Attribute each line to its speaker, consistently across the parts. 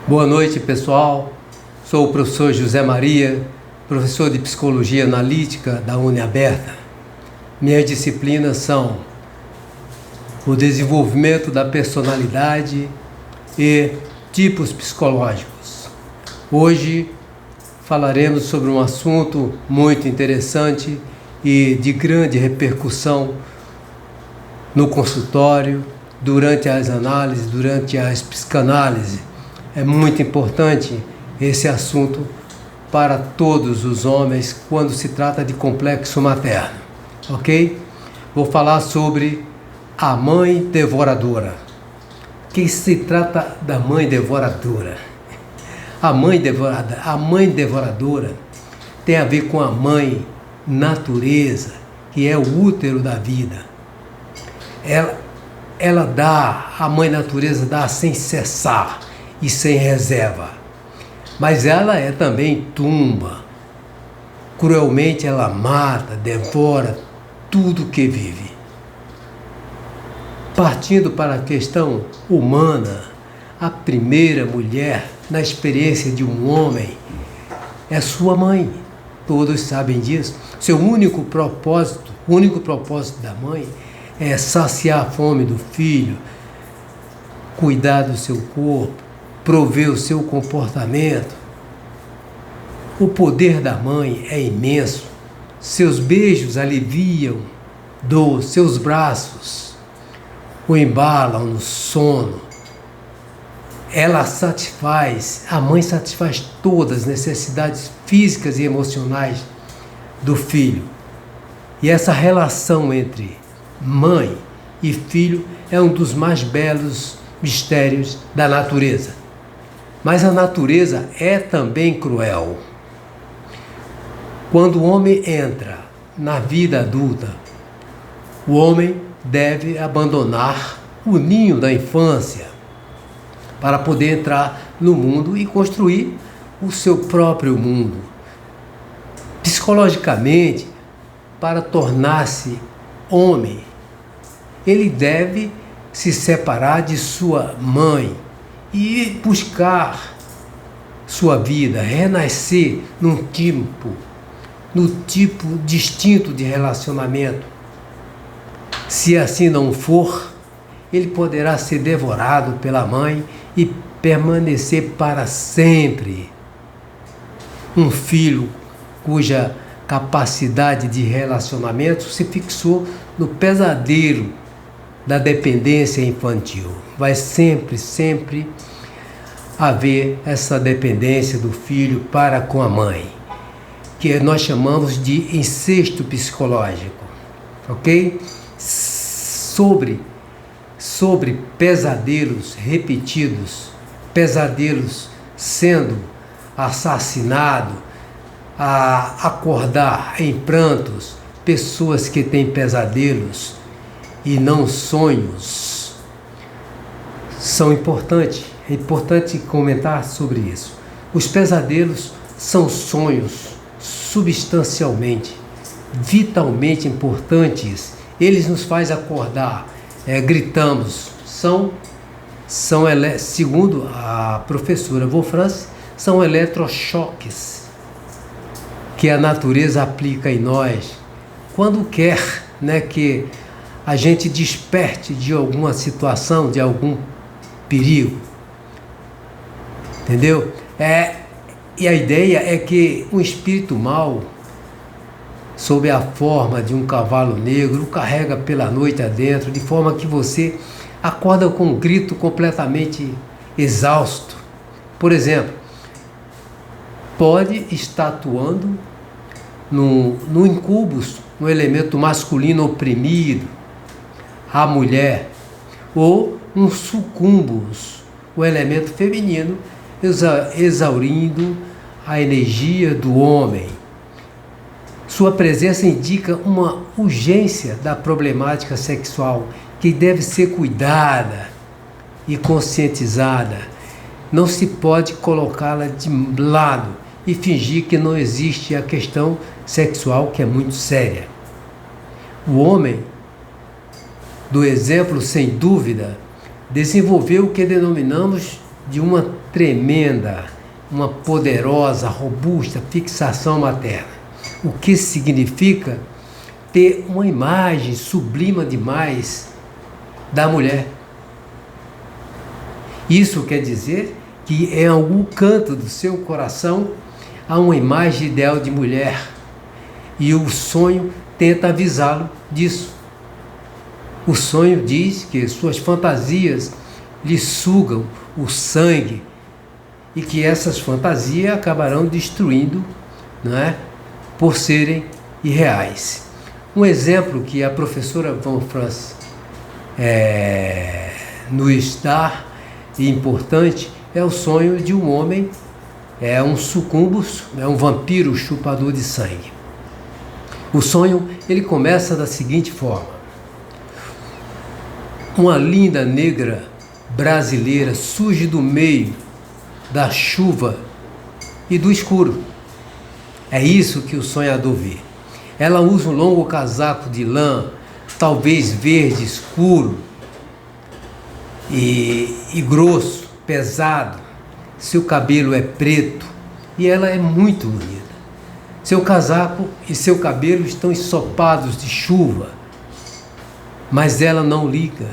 Speaker 1: Boa noite, pessoal. Sou o professor José Maria, professor de Psicologia Analítica da UniAberta. Minhas disciplinas são o desenvolvimento da personalidade e tipos psicológicos. Hoje falaremos sobre um assunto muito interessante e de grande repercussão no consultório, durante as análises, durante as psicanálises. É muito importante esse assunto para todos os homens quando se trata de complexo materno, ok? Vou falar sobre a mãe devoradora. O que se trata da mãe devoradora? A mãe devoradora tem a ver com a mãe natureza, que é o útero da vida. A mãe natureza dá sem cessar e sem reserva. Mas ela é também tumba. Cruelmente ela mata, devora tudo que vive. Partindo para a questão humana, a primeira mulher na experiência de um homem é sua mãe. Todos sabem disso. Seu único propósito da mãe é saciar a fome do filho, cuidar do seu corpo, prover o seu comportamento. O poder da mãe é imenso. Seus beijos aliviam dor, seus braços o embalam no sono. A mãe satisfaz todas as necessidades físicas e emocionais do filho. E essa relação entre mãe e filho é um dos mais belos mistérios da natureza. Mas a natureza é também cruel. Quando o homem entra na vida adulta, o homem deve abandonar o ninho da infância para poder entrar no mundo e construir o seu próprio mundo. Psicologicamente, para tornar-se homem, ele deve se separar de sua mãe e buscar sua vida, renascer no tipo distinto de relacionamento. Se assim não for, ele poderá ser devorado pela mãe e permanecer para sempre. Um filho cuja capacidade de relacionamento se fixou no pesadelo da dependência infantil. Vai sempre haver essa dependência do filho para com a mãe, que nós chamamos de incesto psicológico, ok? Sobre pesadelos repetidos, pesadelos sendo assassinado, a acordar em prantos, pessoas que têm pesadelos e não sonhos, são importantes. É importante comentar sobre isso. Os pesadelos são sonhos substancialmente, vitalmente importantes. Eles nos fazem acordar, gritamos. Segundo a professora Wolfrance, são eletrochoques que a natureza aplica em nós quando quer, que a gente desperte de alguma situação, de algum perigo. Entendeu? E a ideia é que um espírito mau, sob a forma de um cavalo negro, o carrega pela noite adentro, de forma que você acorda com um grito completamente exausto. Por exemplo, pode estar atuando no incubus, no elemento masculino oprimido, a mulher, ou um sucumbus, o elemento feminino, exaurindo a energia do homem. Sua presença indica uma urgência da problemática sexual que deve ser cuidada e conscientizada. Não se pode colocá-la de lado e fingir que não existe a questão sexual, que é muito séria. O homem, do exemplo, sem dúvida, desenvolveu o que denominamos de uma tremenda, uma poderosa, robusta fixação materna. O que significa ter uma imagem sublime demais da mulher. Isso quer dizer que em algum canto do seu coração há uma imagem ideal de mulher e o sonho tenta avisá-lo disso. O sonho diz que suas fantasias lhe sugam o sangue e que essas fantasias acabarão destruindo, não é? Por serem irreais. Um exemplo que a professora Van Franz nos dá, e importante, é o sonho de um homem, um sucumbus, um vampiro chupador de sangue. O sonho, ele começa da seguinte forma: uma linda negra brasileira surge do meio da chuva e do escuro. É isso que o sonhador vê. Ela usa um longo casaco de lã, talvez verde escuro e grosso, pesado. Seu cabelo é preto e ela é muito bonita. Seu casaco e seu cabelo estão ensopados de chuva, mas ela não liga.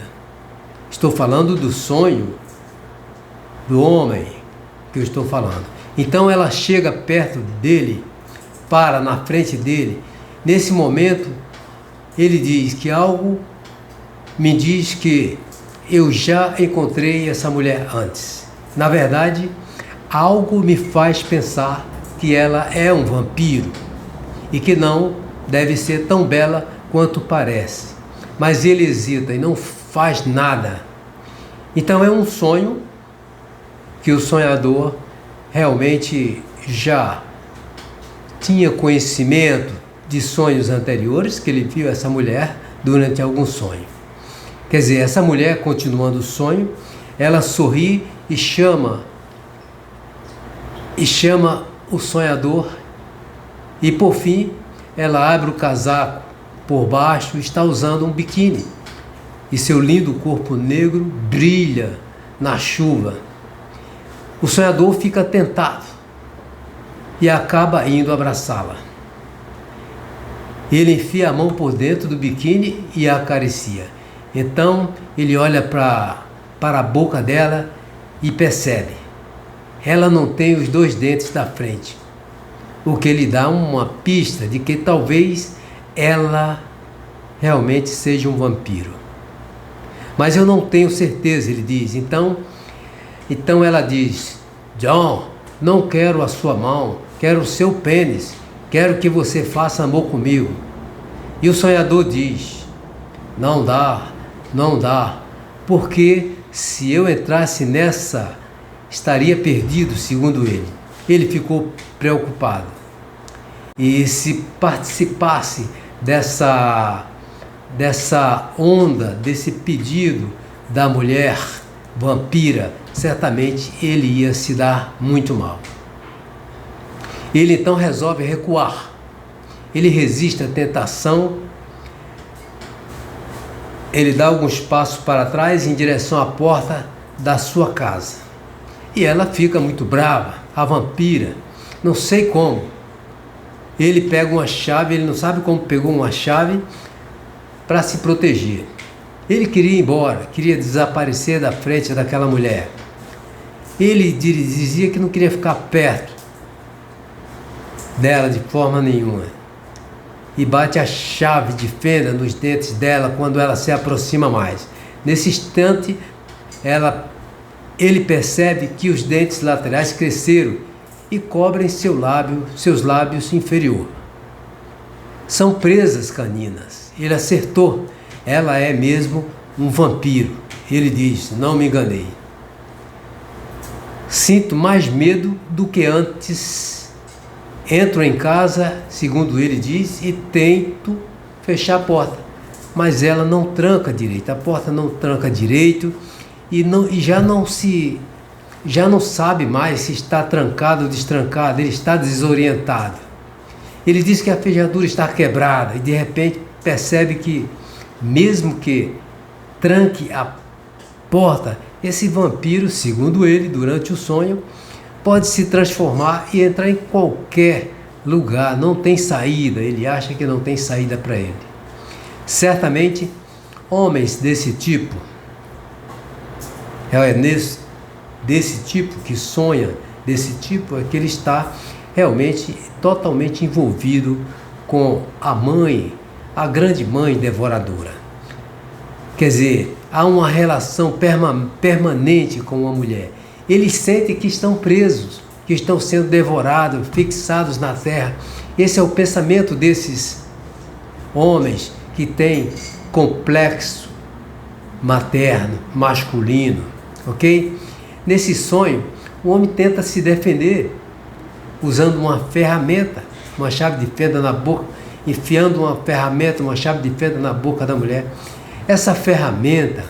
Speaker 1: Estou falando do sonho do homem que eu estou falando. Então ela chega perto dele, para na frente dele. Nesse momento, ele diz que algo me diz que eu já encontrei essa mulher antes. Na verdade, algo me faz pensar que ela é um vampiro e que não deve ser tão bela quanto parece. Mas ele hesita e não faz nada. Então é um sonho que o sonhador realmente já tinha conhecimento de sonhos anteriores, que ele viu essa mulher durante algum sonho. Quer dizer, essa mulher, continuando o sonho, ela sorri e chama o sonhador, e por fim ela abre o casaco por baixo e está usando um biquíni, e seu lindo corpo negro brilha na chuva. O sonhador fica tentado e acaba indo abraçá-la. Ele enfia a mão por dentro do biquíni e a acaricia. Então ele olha para a boca dela e percebe: ela não tem os 2 dentes da frente, o que lhe dá uma pista de que talvez ela realmente seja um vampiro. Mas eu não tenho certeza, ele diz. Então ela diz: John, não quero a sua mão, quero o seu pênis, quero que você faça amor comigo. E o sonhador diz: não dá, porque se eu entrasse nessa, estaria perdido, segundo ele. Ele ficou preocupado. E se participasse dessa onda, desse pedido da mulher vampira, certamente ele ia se dar muito mal. Ele então resolve recuar. Ele resiste à tentação. Ele dá alguns passos para trás em direção à porta da sua casa. E ela fica muito brava, a vampira, não sei como. Ele pega uma chave, ele não sabe como pegou uma chave para se proteger. Ele queria ir embora, queria desaparecer da frente daquela mulher. Ele dizia que não queria ficar perto dela de forma nenhuma. E bate a chave de fenda nos dentes dela quando ela se aproxima mais. Nesse instante, ele percebe que os dentes laterais cresceram e cobrem seus lábios inferior. São presas caninas. Ele acertou. Ela é mesmo um vampiro. Ele diz: não me enganei. Sinto mais medo do que antes. Entro em casa, segundo ele diz, e tento fechar a porta. Mas ela não tranca direito. A porta não tranca direito e já não sabe mais se está trancado ou destrancado. Ele está desorientado. Ele diz que a fechadura está quebrada e de repente percebe que, mesmo que tranque porta, esse vampiro, segundo ele, durante o sonho, pode se transformar e entrar em qualquer lugar, não tem saída, ele acha que não tem saída para ele. Certamente, homens desse tipo, desse tipo que sonha, desse tipo é que ele está realmente totalmente envolvido com a mãe, a grande mãe devoradora. Quer dizer, há uma relação permanente com uma mulher. Eles sentem que estão presos, que estão sendo devorados, fixados na terra. Esse é o pensamento desses homens que têm complexo materno, masculino, ok? Nesse sonho, o homem tenta se defender usando uma ferramenta, uma chave de fenda na boca, enfiando uma ferramenta, uma chave de fenda na boca da mulher. Essa ferramenta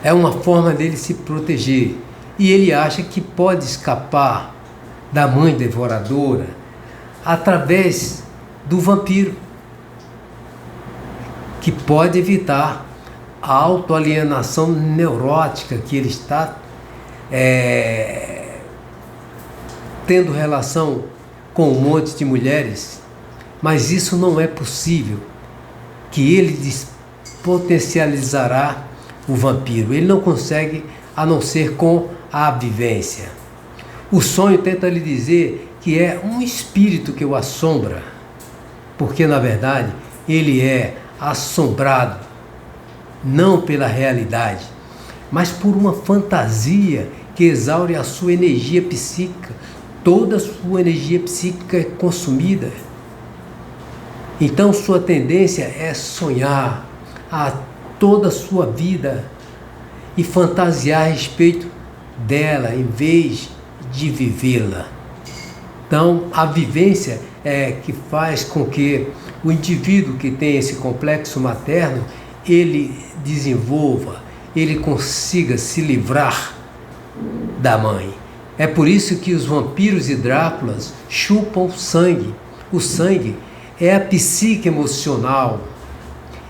Speaker 1: é uma forma dele se proteger e ele acha que pode escapar da mãe devoradora através do vampiro, que pode evitar a autoalienação neurótica que ele está tendo relação com um monte de mulheres, mas isso não é possível, que ele potencializará o vampiro. Ele não consegue a não ser com a vivência. O sonho tenta lhe dizer que é um espírito que o assombra, porque na verdade ele é assombrado não pela realidade, mas por uma fantasia que exaure a sua energia psíquica. Toda a sua energia psíquica é consumida. Então sua tendência é sonhar a toda a sua vida e fantasiar a respeito dela em vez de vivê-la. Então a vivência é que faz com que o indivíduo que tem esse complexo materno, ele desenvolva, ele consiga se livrar da mãe. É por isso que os vampiros e Dráculas chupam sangue. O sangue é a psique emocional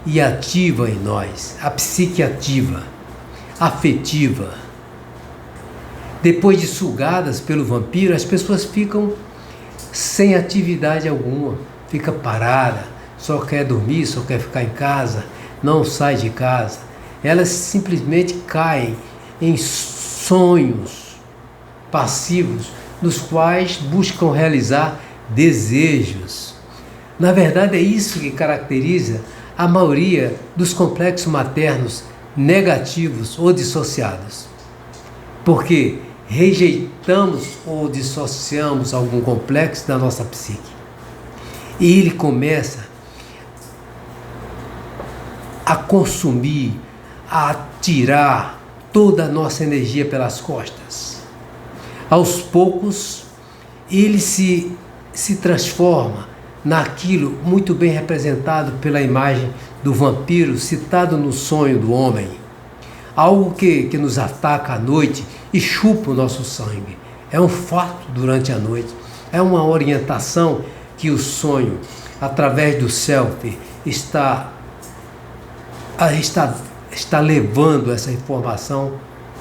Speaker 1: e ativa em nós, a psique ativa, afetiva. Depois de sugadas pelo vampiro, as pessoas ficam sem atividade alguma, fica parada, só quer dormir, só quer ficar em casa, não sai de casa. Elas simplesmente caem em sonhos passivos, nos quais buscam realizar desejos. Na verdade, é isso que caracteriza a maioria dos complexos maternos negativos ou dissociados. Porque rejeitamos ou dissociamos algum complexo da nossa psique. E ele começa a consumir, a tirar toda a nossa energia pelas costas. Aos poucos, ele se transforma naquilo muito bem representado pela imagem do vampiro citado no sonho do homem. Algo que nos ataca à noite e chupa o nosso sangue. É um fato durante a noite. É uma orientação que o sonho, através do self, está levando essa informação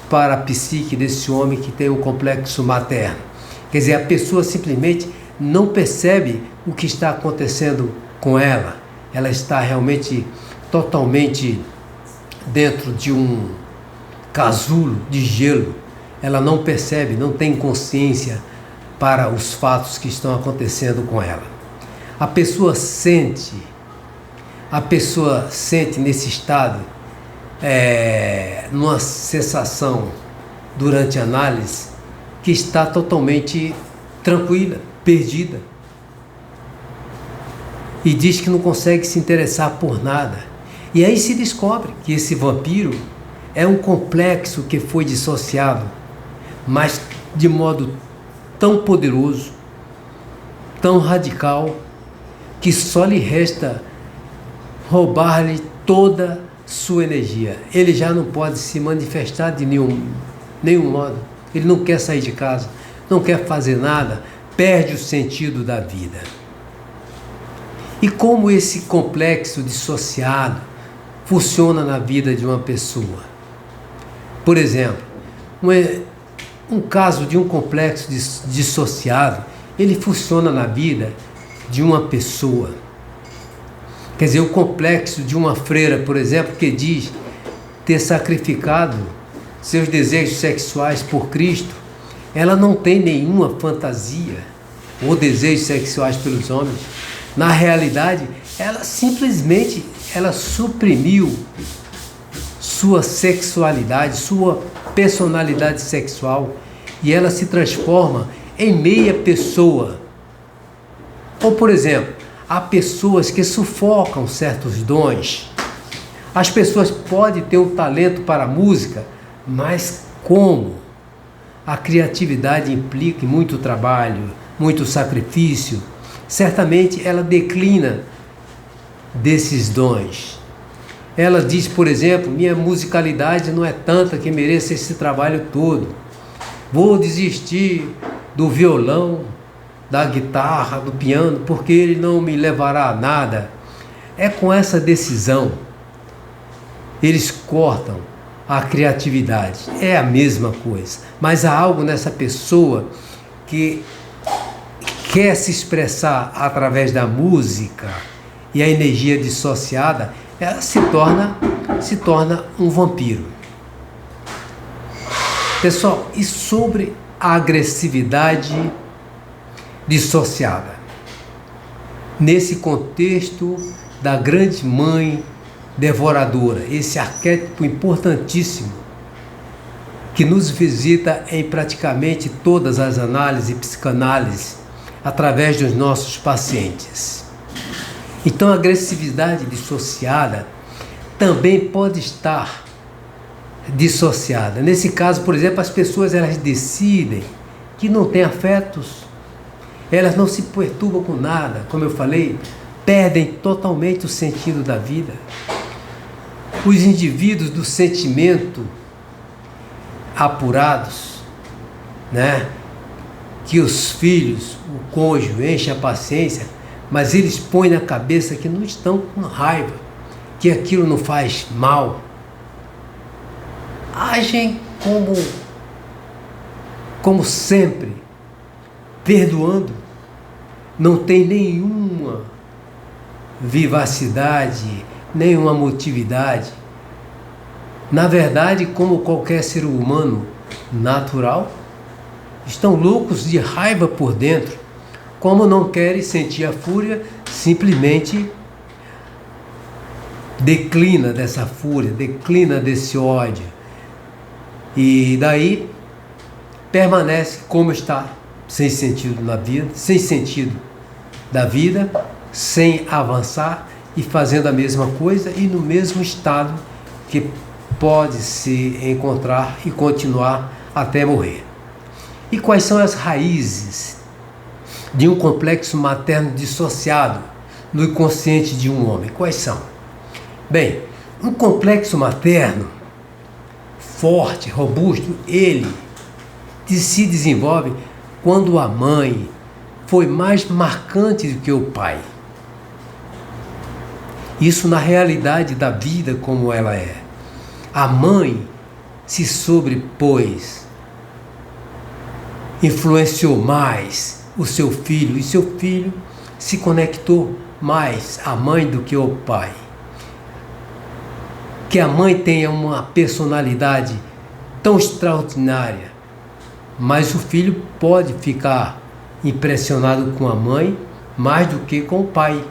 Speaker 1: para a psique desse homem que tem um complexo materno. Quer dizer, a pessoa simplesmente não percebe o que está acontecendo com ela. Ela está realmente totalmente dentro de um casulo de gelo. Ela não percebe, não tem consciência para os fatos que estão acontecendo com ela. A pessoa sente nesse estado numa sensação durante a análise que está totalmente tranquila, perdida, e diz que não consegue se interessar por nada. E aí se descobre que esse vampiro é um complexo que foi dissociado, mas de modo tão poderoso, tão radical, que só lhe resta roubar-lhe toda sua energia. Ele já não pode se manifestar de nenhum modo. Ele não quer sair de casa, não quer fazer nada, perde o sentido da vida. E como esse complexo dissociado funciona na vida de uma pessoa? Por exemplo, um caso de um complexo dissociado, ele funciona na vida de uma pessoa. Quer dizer, o complexo de uma freira, por exemplo, que diz ter sacrificado seus desejos sexuais por Cristo, ela não tem nenhuma fantasia ou desejos sexuais pelos homens. Na realidade, ela simplesmente suprimiu sua sexualidade, sua personalidade sexual, e ela se transforma em meia pessoa. Ou, por exemplo, há pessoas que sufocam certos dons. As pessoas podem ter um talento para a música, mas como a criatividade implica muito trabalho, muito sacrifício, certamente ela declina desses dons. Ela diz, por exemplo, minha musicalidade não é tanta que mereça esse trabalho todo. Vou desistir do violão, da guitarra, do piano, porque ele não me levará a nada. É com essa decisão, eles cortam a criatividade. É a mesma coisa, mas há algo nessa pessoa que quer se expressar através da música, e a energia dissociada, ela se torna um vampiro. Pessoal, e sobre a agressividade dissociada? Nesse contexto da grande mãe devoradora, esse arquétipo importantíssimo que nos visita em praticamente todas as análises e psicanálises através dos nossos pacientes. Então, a agressividade dissociada também pode estar dissociada. Nesse caso, por exemplo, as pessoas elas decidem que não têm afetos, elas não se perturbam com nada, como eu falei, perdem totalmente o sentido da vida. Os indivíduos do sentimento apurados, né? Que os filhos, o cônjuge enche a paciência, mas eles põem na cabeça que não estão com raiva, que aquilo não faz mal. Agem como sempre, perdoando, não tem nenhuma vivacidade, nenhuma motividade. Na verdade, como qualquer ser humano natural, estão loucos de raiva por dentro. Como não querem sentir a fúria, simplesmente declina dessa fúria, declina desse ódio. E daí permanece como está, sem sentido na vida, sem sentido da vida, sem avançar e fazendo a mesma coisa e no mesmo estado que pode se encontrar e continuar até morrer. E quais são as raízes de um complexo materno dissociado no inconsciente de um homem? Quais são? Bem, um complexo materno forte, robusto, ele se desenvolve quando a mãe foi mais marcante do que o pai. Isso na realidade da vida como ela é. A mãe se sobrepôs, influenciou mais o seu filho, e seu filho se conectou mais à mãe do que ao pai. Que a mãe tenha uma personalidade tão extraordinária, mas o filho pode ficar impressionado com a mãe mais do que com o pai,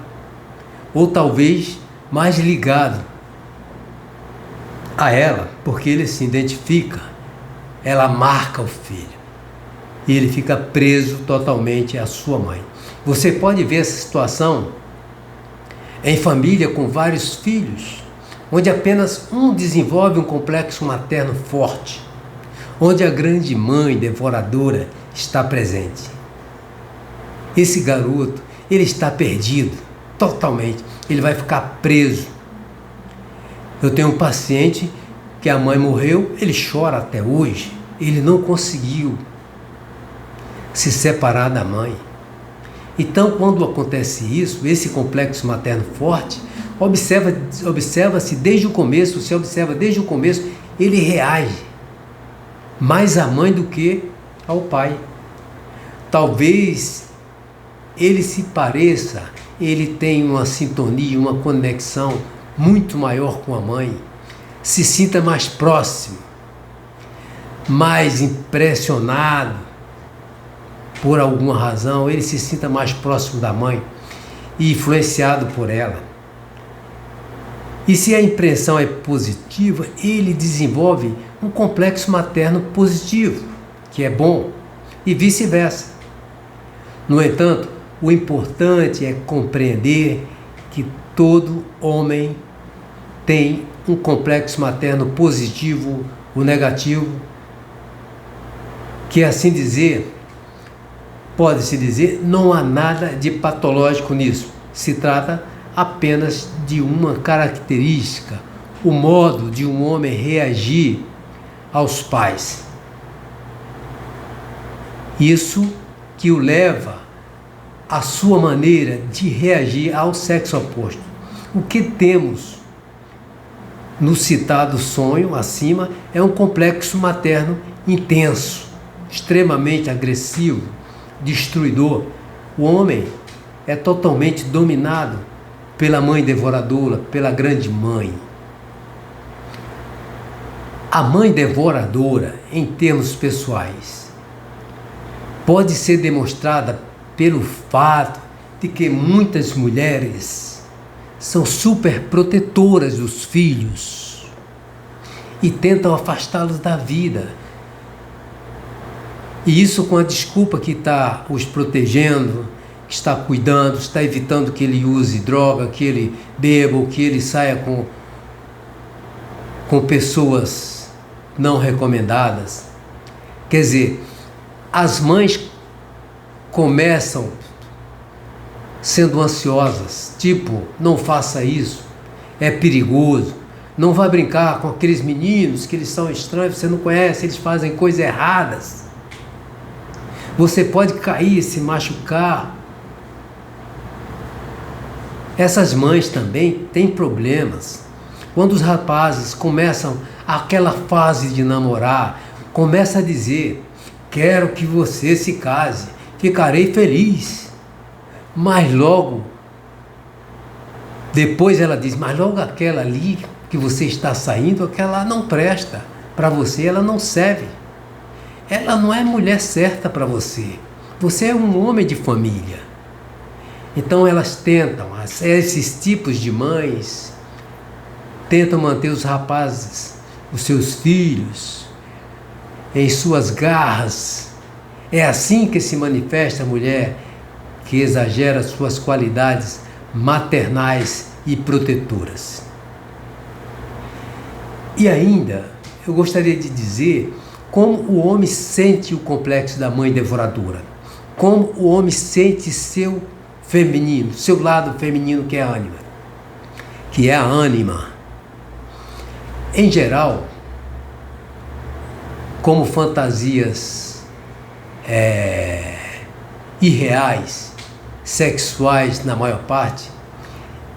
Speaker 1: ou talvez mais ligado a ela, porque ele se identifica, ela marca o filho e ele fica preso totalmente à sua mãe. Você pode ver essa situação em família com vários filhos, onde apenas um desenvolve um complexo materno forte, onde a grande mãe devoradora está presente. Esse garoto, ele está perdido totalmente, ele vai ficar preso. Eu tenho um paciente que a mãe morreu, ele chora até hoje, ele não conseguiu se separar da mãe. Então, quando acontece isso, esse complexo materno forte, observa-se desde o começo, ele reage mais à mãe do que ao pai. Talvez ele se pareça, ele tem uma sintonia, uma conexão muito maior com a mãe, se sinta mais próximo, mais impressionado por alguma razão, ele se sinta mais próximo da mãe e influenciado por ela. E se a impressão é positiva, ele desenvolve um complexo materno positivo, que é bom, e vice-versa. No entanto, o importante é compreender que todo homem tem um complexo materno positivo ou negativo, que assim dizer, pode-se dizer, não há nada de patológico nisso. Se trata apenas de uma característica, o modo de um homem reagir aos pais. Isso que o leva à sua maneira de reagir ao sexo oposto. O que temos no citado sonho acima é um complexo materno intenso, extremamente agressivo, destruidor. O homem é totalmente dominado pela mãe devoradora, pela grande mãe. A mãe devoradora, em termos pessoais, pode ser demonstrada pelo fato de que muitas mulheres são super protetoras dos filhos e tentam afastá-los da vida. E isso com a desculpa que está os protegendo, que está cuidando, está evitando que ele use droga, que ele beba ou que ele saia com pessoas não recomendadas. Quer dizer, as mães começam sendo ansiosas, tipo, não faça isso, é perigoso, não vá brincar com aqueles meninos que eles são estranhos, você não conhece, eles fazem coisas erradas. Você pode cair, se machucar. Essas mães também têm problemas. Quando os rapazes começam aquela fase de namorar, começa a dizer, quero que você se case, ficarei feliz. Mas logo, depois ela diz, mas logo aquela ali que você está saindo, aquela não presta. Para você ela não serve. Ela não é mulher certa para você. Você é um homem de família. Então elas tentam, esses tipos de mães, tentam manter os rapazes, os seus filhos, em suas garras. É assim que se manifesta a mulher que exagera suas qualidades maternais e protetoras. E ainda, eu gostaria de dizer como o homem sente o complexo da mãe devoradora, como o homem sente seu feminino, seu lado feminino que é a ânima. Em geral, como fantasias irreais, sexuais na maior parte,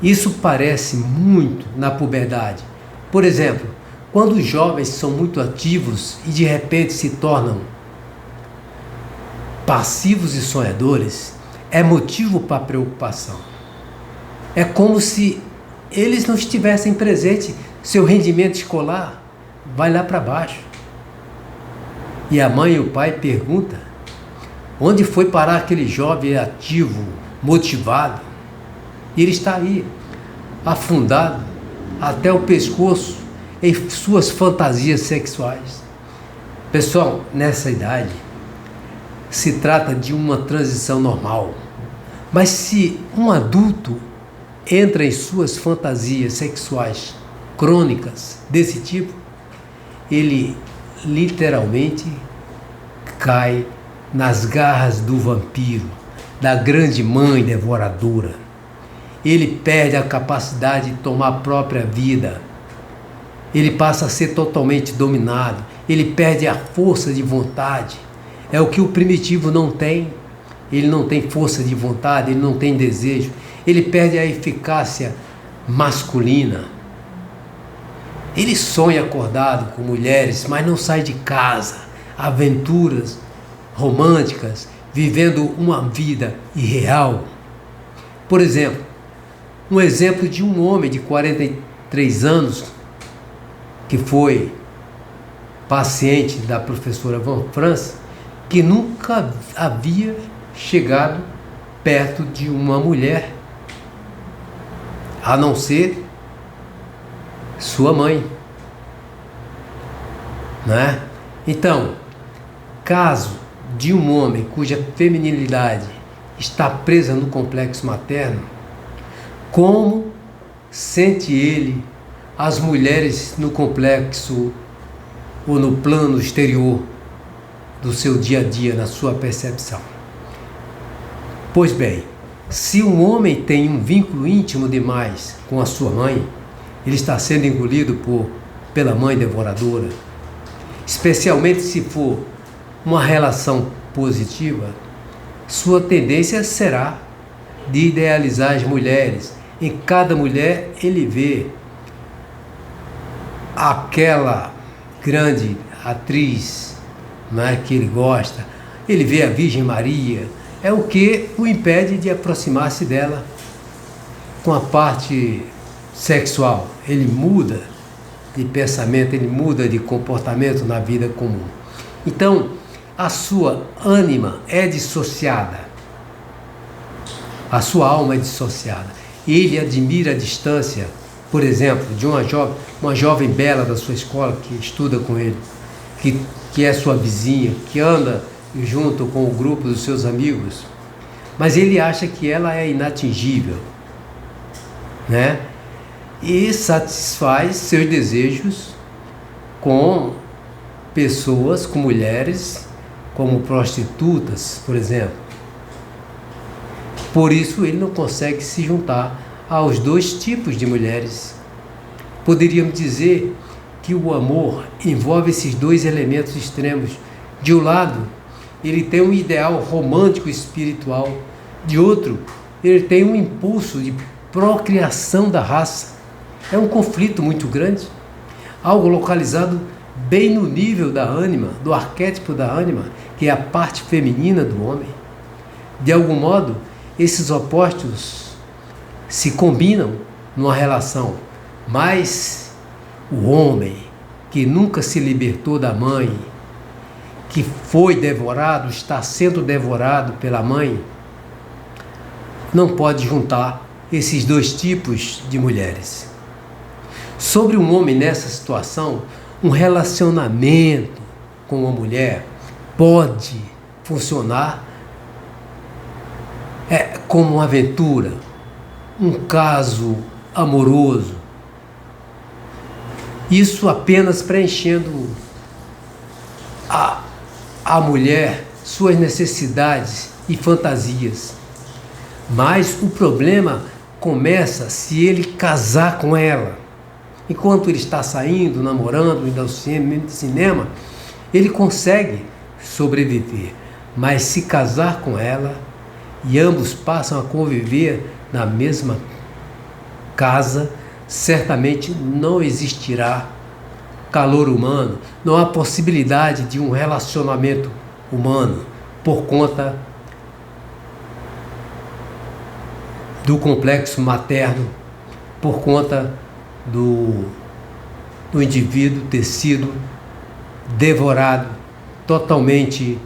Speaker 1: isso parece muito na puberdade. Por exemplo, quando os jovens são muito ativos e de repente se tornam passivos e sonhadores, é motivo para preocupação. É como se eles não estivessem presentes, seu rendimento escolar vai lá para baixo. E a mãe e o pai perguntam, onde foi parar aquele jovem ativo, motivado? E ele está aí, afundado até o pescoço em suas fantasias sexuais. Pessoal, nessa idade, se trata de uma transição normal. Mas se um adulto entra em suas fantasias sexuais crônicas desse tipo, ele literalmente cai nas garras do vampiro, da grande mãe devoradora. Ele perde a capacidade de tomar a própria vida. Ele passa a ser totalmente dominado. Ele perde a força de vontade. É o que o primitivo não tem. Ele não tem força de vontade, ele não tem desejo. Ele perde a eficácia masculina. Ele sonha acordado com mulheres, mas não sai de casa. aventuras românticas, vivendo uma vida irreal. Por exemplo, um exemplo de um homem de 43 anos que foi paciente da professora Van France, que nunca havia chegado perto de uma mulher, a não ser sua mãe, né? Então, caso de um homem cuja feminilidade está presa no complexo materno, como sente ele as mulheres no complexo ou no plano exterior do seu dia a dia, na sua percepção? Pois bem, se um homem tem um vínculo íntimo demais com a sua mãe, ele está sendo engolido pela mãe devoradora, especialmente se for uma relação positiva, sua tendência será de idealizar as mulheres. Em cada mulher ele vê aquela grande atriz, né, que ele gosta, ele vê a Virgem Maria, é o que o impede de aproximar-se dela com a parte sexual. Ele muda de pensamento, ele muda de comportamento na vida comum. Então, a sua ânima é dissociada, a sua alma é dissociada. Ele admira a distância, por exemplo, de uma jovem bela da sua escola que estuda com ele, que é sua vizinha, que anda junto com o grupo dos seus amigos, mas ele acha que ela é inatingível, né? E satisfaz seus desejos com pessoas, com mulheres, como prostitutas, por exemplo. Por isso ele não consegue se juntar aos dois tipos de mulheres. Poderíamos dizer que o amor envolve esses dois elementos extremos. De um lado, ele tem um ideal romântico espiritual. De outro, ele tem um impulso de procriação da raça. É um conflito muito grande, algo localizado bem no nível da ânima, do arquétipo da ânima, que é a parte feminina do homem. De algum modo, esses opostos se combinam numa relação, mas o homem que nunca se libertou da mãe, que foi devorado, está sendo devorado pela mãe, não pode juntar esses dois tipos de mulheres. Sobre um homem nessa situação, um relacionamento com uma mulher pode funcionar como uma aventura, um caso amoroso. Isso apenas preenchendo a mulher, suas necessidades e fantasias. Mas o problema começa se ele casar com ela. Enquanto ele está saindo, namorando, indo ao cinema, ele consegue sobreviver. Mas se casar com ela e ambos passam a conviver na mesma casa, certamente não existirá calor humano, não há possibilidade de um relacionamento humano por conta do complexo materno, por conta do indivíduo ter sido devorado, totalmente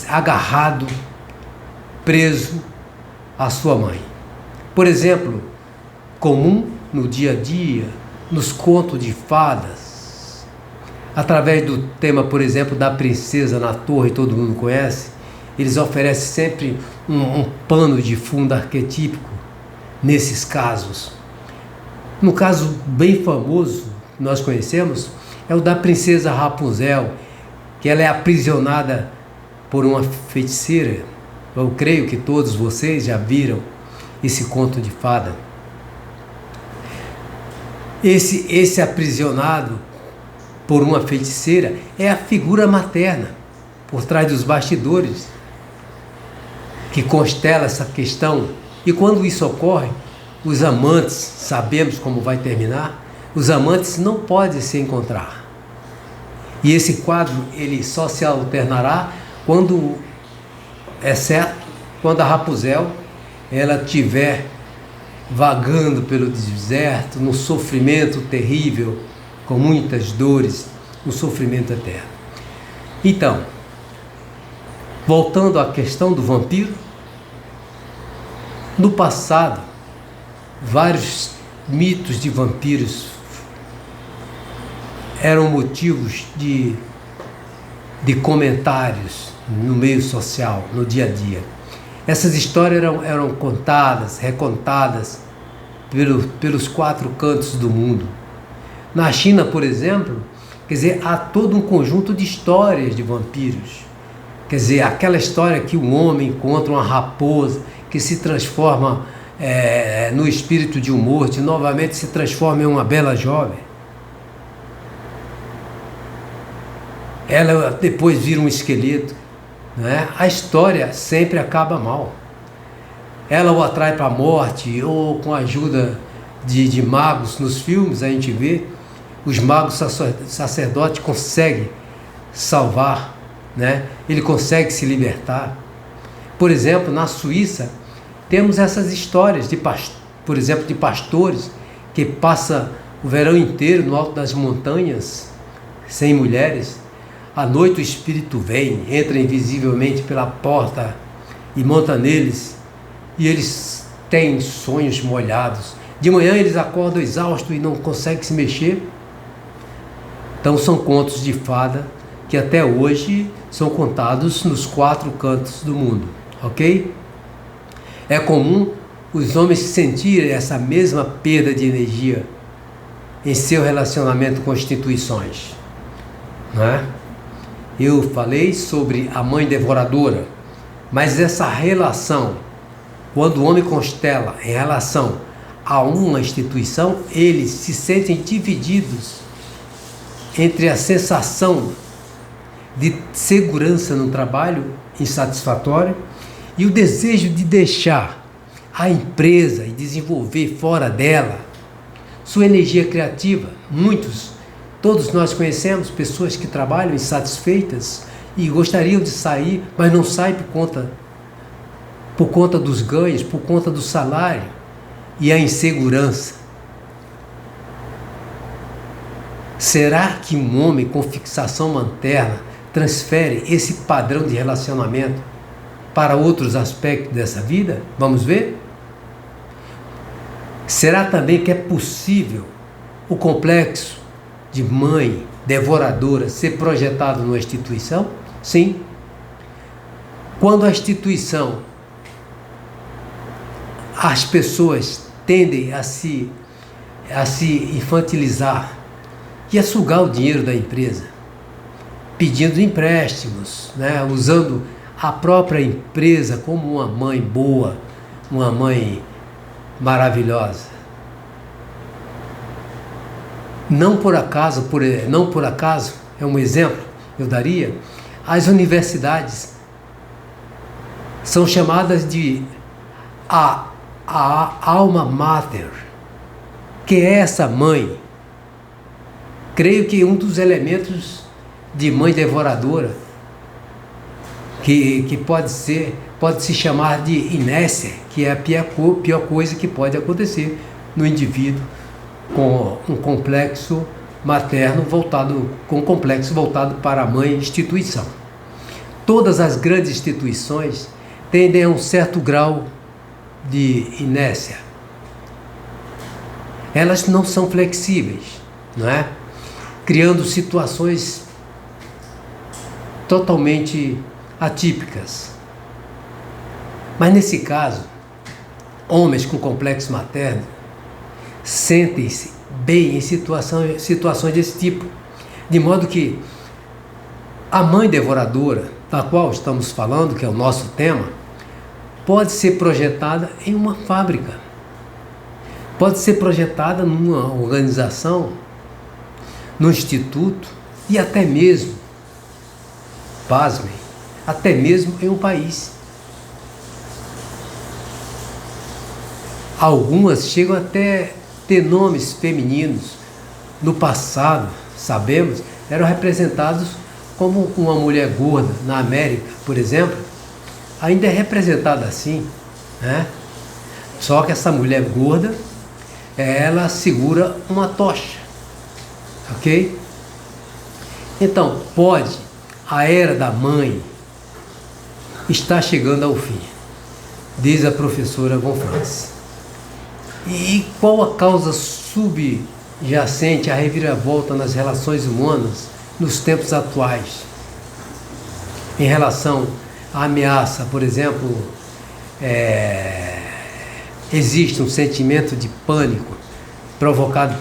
Speaker 1: agarrado, preso à sua mãe. Por exemplo, comum no dia a dia, nos contos de fadas, através do tema, por exemplo, da princesa na torre, todo mundo conhece, eles oferecem sempre um pano de fundo arquetípico nesses casos. No caso bem famoso que nós conhecemos é o da princesa Rapunzel, que ela é aprisionada por uma feiticeira. Eu creio que todos vocês já viram esse conto de fada. Esse aprisionado por uma feiticeira é a figura materna por trás dos bastidores que constela essa questão. E quando isso ocorre, os amantes, sabemos como vai terminar, os amantes não podem se encontrar. E esse quadro ele só se alternará quando, exceto quando a Rapunzel ela tiver vagando pelo deserto, num sofrimento terrível, com muitas dores, um sofrimento eterno. Então, voltando à questão do vampiro, no passado, vários mitos de vampiros eram motivos de comentários no meio social, no dia a dia. Essas histórias eram contadas, recontadas pelos 4 cantos do mundo. Na China, por exemplo, quer dizer, há todo um conjunto de histórias de vampiros. Quer dizer, aquela história que um homem encontra uma raposa que se transforma no espírito de um morto e novamente se transforma em uma bela jovem. Ela depois vira um esqueleto. Não é? A história sempre acaba mal. Ela o atrai para a morte, ou com a ajuda de magos. Nos filmes a gente vê os magos sacerdotes conseguem salvar, né? Ele consegue se libertar. Por exemplo, na Suíça temos essas histórias por exemplo, de pastores que passam o verão inteiro no alto das montanhas sem mulheres. À noite o espírito vem, entra invisivelmente pela porta e monta neles, e eles têm sonhos molhados. De manhã eles acordam exaustos e não conseguem se mexer. Então são contos de fada que até hoje são contados nos 4 cantos do mundo, ok? É comum os homens sentirem essa mesma perda de energia em seu relacionamento com instituições, não é? Eu falei sobre a mãe devoradora, mas essa relação, quando o homem constela em relação a uma instituição, eles se sentem divididos entre a sensação de segurança no trabalho insatisfatório e o desejo de deixar a empresa e desenvolver fora dela sua energia criativa. Todos nós conhecemos pessoas que trabalham insatisfeitas e gostariam de sair, mas não saem por conta dos ganhos, por conta do salário e a insegurança. Será que um homem com fixação materna transfere esse padrão de relacionamento para outros aspectos dessa vida? Vamos ver? Será também que é possível o complexo de mãe devoradora ser projetado numa instituição? Sim. Quando a instituição, as pessoas tendem a se infantilizar e a sugar o dinheiro da empresa, pedindo empréstimos, né? Usando a própria empresa como uma mãe boa, uma mãe maravilhosa. Não por acaso, é um exemplo eu daria, as universidades são chamadas de a alma mater, que é essa mãe. Creio que um dos elementos de mãe devoradora, que pode se chamar de inércia, que é a pior coisa que pode acontecer no indivíduo com um complexo materno voltado para a mãe instituição. Todas as grandes instituições tendem a um certo grau de inércia. Elas não são flexíveis, não é? Criando situações totalmente atípicas. Mas nesse caso, homens com complexo materno sentem-se bem em situações desse tipo, de modo que a mãe devoradora, da qual estamos falando, que é o nosso tema, pode ser projetada em uma fábrica, pode ser projetada numa organização, num instituto e até mesmo, pasmem, até mesmo em um país. Algumas chegam até ter nomes femininos. No passado, sabemos, eram representados como uma mulher gorda na América, por exemplo, ainda é representada assim, né? Só que essa mulher gorda, ela segura uma tocha, ok? Então, a era da mãe está chegando ao fim, diz a professora Von Franz. E qual a causa subjacente à reviravolta nas relações humanas nos tempos atuais? Em relação à ameaça, por exemplo, existe um sentimento de pânico provocado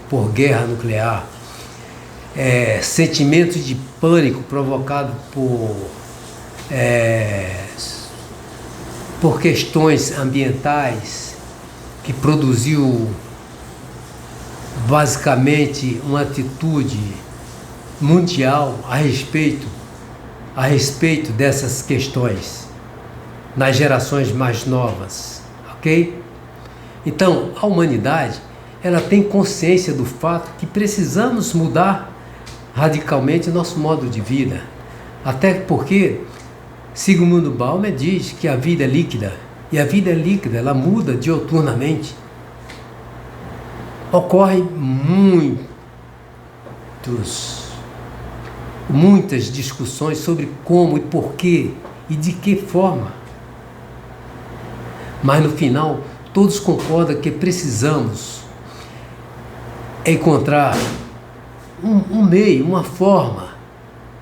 Speaker 1: por guerra nuclear, sentimento de pânico provocado por questões ambientais, que produziu basicamente uma atitude mundial a respeito dessas questões nas gerações mais novas, ok? Então, a humanidade, ela tem consciência do fato que precisamos mudar radicalmente nosso modo de vida, até porque Zygmunt Bauman diz que a vida é líquida, e a vida é líquida, ela muda dioturnamente. Ocorrem muitas discussões sobre como e porquê e de que forma. Mas no final, todos concordam que precisamos encontrar um meio, uma forma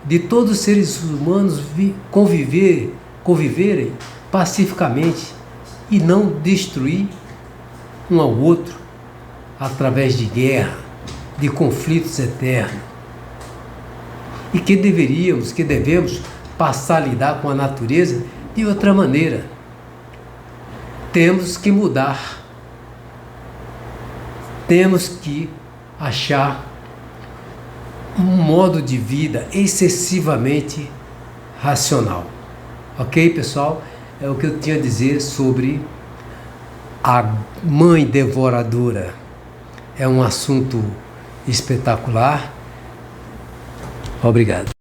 Speaker 1: de todos os seres humanos conviverem pacificamente e não destruir um ao outro através de guerra, de conflitos eternos. E que devemos passar a lidar com a natureza de outra maneira. Temos que mudar. Temos que achar um modo de vida excessivamente racional. Ok, pessoal? É o que eu tinha a dizer sobre a mãe devoradora. É um assunto espetacular. Obrigado.